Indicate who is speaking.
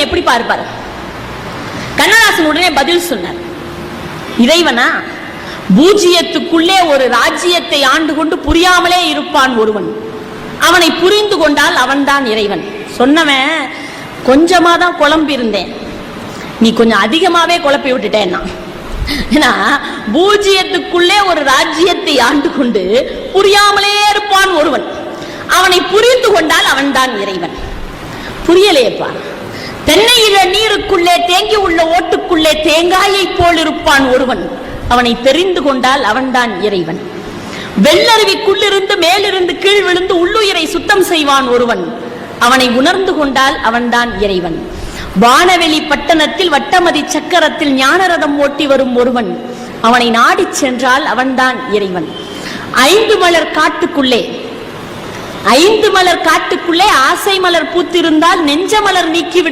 Speaker 1: இறைவன் எப்படி பார்ப்பார்? கண்ணதாசன் உடனே பதில் சொன்னார், இறைவனா பூஜ்ஜியத்துக்குள்ளே ஒரு ராஜ்யத்தை ஆண்டு கொண்டு புரியாமலே இருப்பான் ஒருவன், அவனை புரிந்து கொண்டால் அவன்தான் இறைவன். சொன்னவன் கொஞ்சமா தான் குழம்பி இருந்தேன், நீ கொஞ்சம் அதிகமாவே குழப்பி விட்டுட்டேன்னா. பூஜ்ஜியத்துக்குள்ளே ஒரு ராஜ்யத்தை ஆண்டு கொண்டு புரியாமலே இருப்பான் ஒருவன், அவனை புரிந்து கொண்டால் அவன்தான் இறைவன். புரியலையப்பா. தென்னையில நீருக்குள்ளே தேங்கி உள்ள ஓட்டுக்குள்ளே தேங்காயை போல் இருப்பான் ஒருவன், அவனை தெரிந்து கொண்டால் அவன்தான் இறைவன். வெள்ளருவிக்குள்ளிருந்து மேலிருந்து கீழ் விழுந்து உள்ளுயிரை சுத்தம் செய்வான் ஒருவன், அவனை உணர்ந்து கொண்டால் அவன்தான் இறைவன். வானவெளி பட்டணத்தில் வட்டமதி சக்கரத்தில் ஞானரதம் ஓட்டி வரும் ஒருவன், அவனை நாடி சென்றால் அவன்தான் இறைவன். 5 மலர் காட்டுக்குள்ளே ஆசை மலர் பூத்திருந்தால் நெஞ்ச மலர் நீக்கிவிடும்